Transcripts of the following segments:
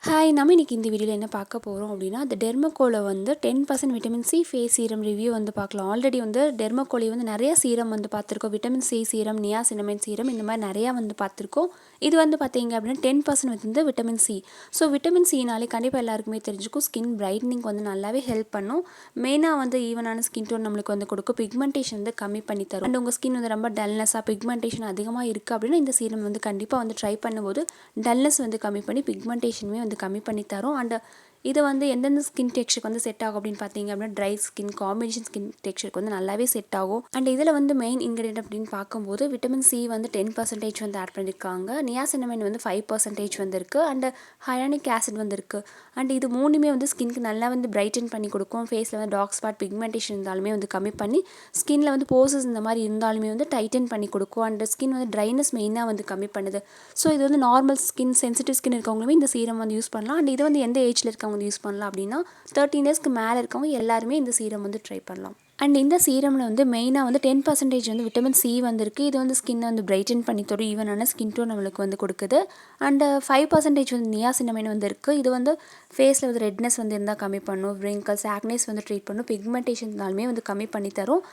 Hi நம்ம இன்றைக்கி இந்த வீடியோவில் என்ன பார்க்க போகிறோம் அப்படின்னா அந்த டெர்மகோவில் வந்து 10% vitamin C face serum review வந்து பார்க்கலாம். ஆல்ரெடி வந்து டெர்மகோலி வந்து நிறைய சீரம் வந்து பார்த்துருக்கோம். Vitamin C serum, niacinamide serum இந்த மாதிரி நிறையா வந்து பார்த்துருக்கோம். இது வந்து பார்த்தீங்க அப்படின்னா 10% வந்து விட்டமின் சி. ஸோ விட்டமின் சினாலே கண்டிப்பாக எல்லாருக்குமே தெரிஞ்சுக்கும் ஸ்கின் பிரைட்னிங் வந்து நல்லாவே ஹெல்ப் பண்ணும். மெயினாக வந்து ஈவனான ஸ்கின் டோன் நம்மளுக்கு வந்து கொடுக்கும். பிக்மெண்டேஷன் வந்து கம்மி பண்ணி தரும். அண்ட் உங்கள் ஸ்கின் வந்து ரொம்ப டல்னஸாக பிக்மெண்டேஷன் அதிகமாக இருக்குது அப்படின்னா இந்த சீரம் வந்து கண்டிப்பாக வந்து ட்ரை பண்ணும்போது டல்னஸ் வந்து கம்மி பண்ணி பிக்மெண்டேஷனுமே வந்து கம்மி பண்ணி தரும். அண்ட் இது வந்து எந்தெந்த ஸ்கின் டெக்ஸ்சருக்கு வந்து செட் ஆகும் அப்படின்னு பார்த்தீங்க அப்படின்னா ட்ரை ஸ்கின், காம்பினேஷன் ஸ்கின் டெக்ஸ்சருக்கு வந்து நல்லாவே செட் ஆகும். அண்ட் இதில் வந்து மெயின் இன்க்ரீடியன்ட் அப்படின்னு பார்க்கும்போது விட்டமின் சி வந்து 10% வந்து ஆட் பண்ணியிருக்காங்க. நியாசினமைட் வந்து 5% வந்து இருக்குது. அண்ட் ஹைலானிக் ஆசிட் வந்து இருக்குது. அண்ட் இது மூணுமே வந்து ஸ்கின்க்கு நல்லா வந்து பிரைட்டன் பண்ணி கொடுக்கும். ஃபேஸில் வந்து டார்க் ஸ்பாட், பிக்மெண்டேஷன் இருந்தாலுமே வந்து கம்மி பண்ணி ஸ்கின்ல வந்து போசஸ் இந்த மாதிரி இருந்தாலுமே வந்து டைட்டன் பண்ணி கொடுக்கும். அண்ட் ஸ்கின் வந்து ட்ரைனஸ் மெயினாக வந்து கம்மி பண்ணுது. ஸோ இது வந்து நார்மல் ஸ்கின், சென்சிட்டிவ் ஸ்கின் இருக்கவங்களுமே இந்த சீரம் வந்து யூஸ் பண்ணலாம். அண்ட் இது வந்து எந்த ஏஜில் இருக்கவங்க வந்து யூஸ் பண்ணலாம் அப்படின்னா 13 இயர்ஸ்க்கு மேலே இருக்கவங்க எல்லாருமே இந்த சீரம் வந்து ட்ரை பண்ணலாம். அண்ட் இந்த சீரமில் வந்து மெயினாக வந்து 10% வந்து விட்டமின் சி வந்துருக்கு. இது வந்து ஸ்கின்னை வந்து பிரைட்டன் பண்ணி தரும். ஈவனான ஸ்கின் டோன் நம்மளுக்கு வந்து கொடுக்குது. அண்ட் 5% வந்து நியாசினமைட் வந்து இருக்குது. இது வந்து ஃபேஸில் வந்து ரெட்னஸ் வந்து இருந்தால் கம்மி பண்ணும். விரிங்கல்ஸ், ஆக்னேஸ் வந்து ட்ரீட் பண்ணும். பிக்மெண்டேஷன் இருந்தாலுமே வந்து கம்மி பண்ணி தரும்.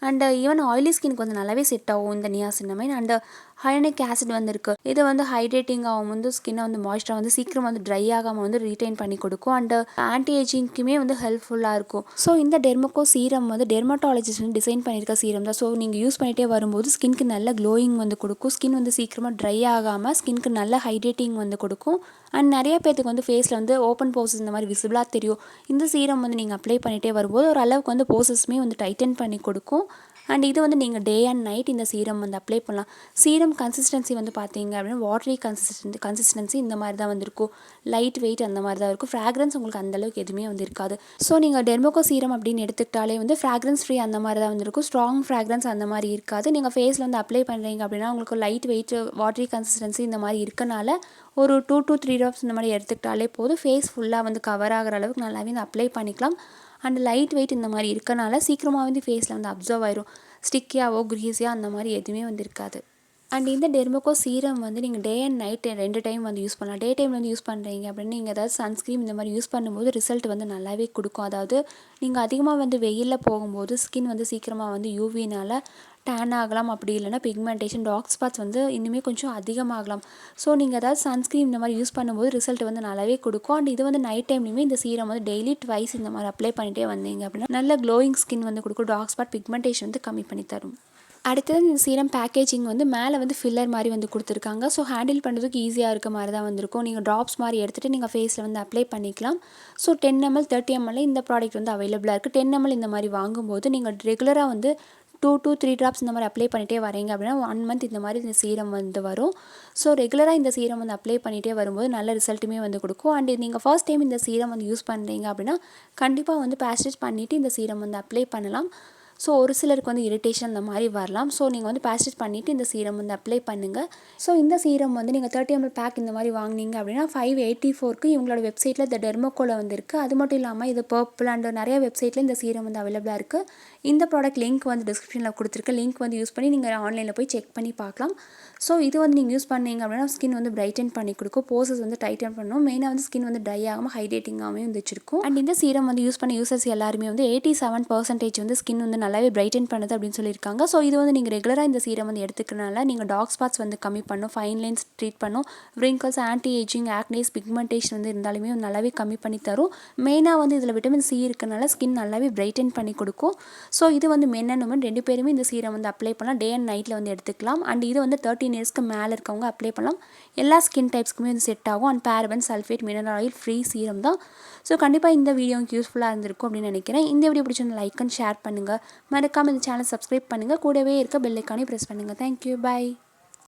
அண்ட் ஈவன் ஆயிலி ஸ்கினுக்கு வந்து நல்லாவே செட் ஆகும் இந்த நியாசினமைட். அண்ட் ஹைலானிக் ஆசிட் வந்து இருக்குது. இது வந்து ஹைட்ரேட்டிங் ஆகும், வந்து ஸ்கின்னை வந்து மாய்ஸ்சராக வந்து சீக்கிரம் வந்து ட்ரை ஆகாமல் வந்து ரீட்டைன் பண்ணி கொடுக்கும். அண்ட் ஆன்டி ஏஜிங்க்குமே வந்து ஹெல்ப்ஃபுல்லாக இருக்கும். ஸோ இந்த டெர்மகோ சீரம் வந்து டெர்மட்டாலஜிஸ்ட் வந்து டிசைன் பண்ணியிருக்க சீரம் தான். ஸோ நீங்கள் யூஸ் பண்ணிகிட்டே வரும்போது ஸ்கின்க்கு நல்ல க்ளோயிங் வந்து கொடுக்கும். ஸ்கின் வந்து சீக்கிரமாக ட்ரை ஆகாமல் ஸ்கின்க்கு நல்ல ஹைட்ரேட்டிங் வந்து கொடுக்கும். அண்ட் நிறைய பேருக்கு வந்து ஃபேஸில் வந்து ஓப்பன் போசஸ் இந்த மாதிரி விசிபிளாக தெரியும். இந்த சீரம் வந்து நீங்கள் அப்ளை பண்ணிகிட்டே வரும்போது ஒரு அளவுக்கு வந்து போசஸ்மே வந்து டைட்டன் பண்ணி கொடுக்கும். அண்ட் இது வந்து நீங்கள் டே அண்ட் நைட் இந்த சீரம் வந்து அப்ளை பண்ணலாம். சீரம் கன்சிஸ்டன்சி வந்து பார்த்தீங்க அப்படின்னா வாட்டரி கன்சிஸ்டன்சி இந்த மாதிரி தான் வந்துருக்கும். லைட் வெயிட் அந்த மாதிரி தான் இருக்கும். ஃப்ராக்ரன்ஸ் உங்களுக்கு அந்தளவுக்கு எதுவுமே வந்து இருக்காது. ஸோ நீங்கள் டெர்மகோ சீரம் அப்படின்னு எடுத்துக்கிட்டாலே வந்து ஃப்ராக்ரன்ஸ் ஃப்ரீ அந்த மாதிரி தான் வந்துருக்கும். ஸ்ட்ராங் ஃப்ராக்ரன்ஸ் அந்த மாதிரி இருக்காது. நீங்கள் ஃபேஸில் வந்து அப்ளை பண்ணுறீங்க அப்படின்னா உங்களுக்கு லைட் வெயிட், வாட்டரி கன்சிஸ்டன்சி இந்த மாதிரி இருக்கனால ஒரு 2 to 3 ட்ராப்ஸ் இந்த மாதிரி எடுத்துக்கிட்டாலே போதும். ஃபேஸ் ஃபுல்லாக வந்து கவர் ஆகிற அளவுக்கு நல்லாவே வந்து அப்ளை பண்ணிக்கலாம். அண்ட் லைட் வெயிட் இந்த மாதிரி இருக்கனால சீக்கிரமாக வந்து ஃபேஸில் வந்து அப்சர்வ் ஆயிரும். ஸ்டிக்கியாவோ க்ரீஸியாக அந்த மாதிரி எதுவுமே வந்து இருக்காது. அண்ட் இந்த டெர்மகோ சீரம் வந்து நீங்கள் டே அண்ட் நைட் 2 டைம் வந்து யூஸ் பண்ணலாம். டே டைமில் வந்து யூஸ் பண்ணுறீங்க அப்படின்னு நீங்கள் ஏதாவது சன்ஸ்க்ரீம் இந்த மாதிரி யூஸ் பண்ணும்போது ரிசல்ட் வந்து நல்லாவே கொடுக்கும். அதாவது நீங்கள் அதிகமாக வந்து வெயிலில் போகும்போது ஸ்கின் வந்து சீக்கிரமாக வந்து யூவினால் டேன் ஆகலாம். அப்படி இல்லைனா பிக்மெண்டேஷன், டார்க் ஸ்பாட்ஸ் வந்து இன்னுமே கொஞ்சம் அதிகமாகலாம். ஸோ நீங்கள் ஏதாவது சன்ஸ்க்ரீம் இந்த மாதிரி யூஸ் பண்ணும்போது ரிசல்ட் வந்து நல்லாவே கொடுக்கும். அண்ட் இது வந்து நைட் டைம்லையுமே இந்த சீரம் வந்து டெய்லி ட்வைஸ் இந்த மாதிரி அப்ளை பண்ணிகிட்டே வந்தீங்க அப்படின்னா நல்ல க்ளோயிங் ஸ்கின் வந்து கொடுக்கும். டார்க் ஸ்பாட், பிக்மெண்டேஷன் வந்து கம்மி பண்ணி தரும். அடுத்தது இந்த சீரம் பேக்கேஜிங் வந்து மேலே வந்து ஃபில்லர் மாதிரி வந்து கொடுத்துருக்காங்க. ஸோ ஹேண்டில் பண்ணுறதுக்கு ஈஸியாக இருக்க மாதிரி தான் வந்திருக்கும். நீங்கள் ட்ராப்ஸ் மாதிரி எடுத்துகிட்டு நீங்கள் ஃபேஸில் வந்து அப்ளை பண்ணிக்கலாம். ஸோ 10 ml 30 ml இந்த ப்ராடக்ட் வந்து அவைலபிளாக இருக்குது. 10 ml இந்த மாதிரி வாங்கும்போது நீங்கள் ரெகுலராக வந்து 2 to 3 ட்ராப்ஸ் இந்த மாதிரி அப்ளை பண்ணிகிட்டே வரீங்க அப்படின்னா 1 month இந்த மாதிரி இந்த சீரம் வந்து வரும். ஸோ ரெகுலராக இந்த சீரம் வந்து அப்ளை பண்ணிகிட்டே வரும்போது நல்ல ரிசல்ட்டுமே வந்து கொடுக்கும். அண்ட் நீங்கள் ஃபர்ஸ்ட் டைம் இந்த சீரம் வந்து யூஸ் பண்ணுறீங்க அப்படின்னா கண்டிப்பாக வந்து பேஸ்டேஜ் பண்ணிவிட்டு இந்த சீரம் வந்து அப்ளை பண்ணலாம். ஸோ ஒரு சிலருக்கு வந்து இரிட்டேஷன் அந்த மாதிரி வரலாம். ஸோ நீங்கள் வந்து பேஸ்டேஜ் பண்ணிவிட்டு இந்த சீரம் வந்து அப்ளை பண்ணுங்கள். ஸோ இந்த சீரம் வந்து நீங்கள் 30 ml பேக் இந்த மாதிரி வாங்கினீங்க அப்படின்னா 584க்கு இவங்களோட வெப்சைட்டில் இந்த டெர்மோகோவில் வந்து இருக்குது. அது மட்டும் இல்லாமல் இது பர்பிள் அண்ட் நிறைய வெப்சைட்டில் இந்த சீரம் வந்து அவைலபிளாக இருக்குது. இந்த ப்ராடக்ட் லிங்க் வந்து டிஸ்கிரிப்ஷனில் கொடுத்துருக்கு. லிங்க் வந்து யூஸ் பண்ணி நீங்கள் ஆன்லைனில் போய் செக் பண்ணி பார்க்கலாம். ஸோ இது வந்து நீங்கள் யூஸ் பண்ணீங்க அப்படின்னா ஸ்கின் வந்து பிரைட்டன் பண்ணி கொடுக்கும். போசஸ் வந்து டைட்டன் பண்ணும். மெயினாக வந்து ஸ்கின் வந்து ட்ரை ஆகாமல் ஹைட்ரேட்டிங்காகவே வந்து வச்சிருக்கும். அண்ட் இந்த சீரம் வந்து யூஸ் பண்ண யூசர்ஸ் எல்லாருமே வந்து 87% வந்து ஸ்கின் வந்து நல்லாவே பிரைட்டன் பண்ணுது அப்படின்னு சொல்லியிருக்காங்க. ஸோ இது வந்து நீங்கள் ரெகுலராக இந்த சீரம் வந்து எடுத்துக்கிறனால நீங்கள் டார்க் ஸ்பாட்ஸ் வந்து கம்மி பண்ணும், ஃபைன் லைன்ஸ் ட்ரீட் பண்ணும், விரிங்கல்ஸ், ஆன்டி ஏஜிங், ஆக்னேஸ், பிக்மெண்டேஷன் வந்து இருந்தாலுமே நல்லாவே கம்மி பண்ணி தரும். மெயினாக வந்து இதில் விட்டமின் சி இருக்கனால ஸ்கின் நல்லாவே பிரைட்டன் பண்ணி கொடுக்கும். ஸோ இது வந்து மென் அண்ட் உமன் 2 பேருமே இந்த சீரம் வந்து அப்ளை பண்ணலாம். டே அண்ட் நைட்டில் வந்து எடுத்துக்கலாம். அண்ட் இது வந்து 13 இயர்ஸ்க்கு மேலே இருக்கவங்க அப்ளை பண்ணலாம். எல்லா ஸ்கின் டைப்ஸ்க்குமே வந்து செட் ஆகும். And paraben, sulphate, mineral oil free serum தான். ஸோ கண்டிப்பாக இந்த வீடியோ உங்களுக்கு யூஸ்ஃபுல்லாக இருந்திருக்கும் அப்படின்னு நினைக்கிறேன். இந்த வீடியோ பிடிச்சிருந்தா லைக் அண்ட் ஷேர் பண்ணுங்கள். மறக்காமல் இந்த சேனல் சப்ஸ்கிரைப் பண்ணுங்கள். கூடவே இருக்க பெல் ஐக்கானே ப்ரெஸ் பண்ணுங்கள். Thank you, by.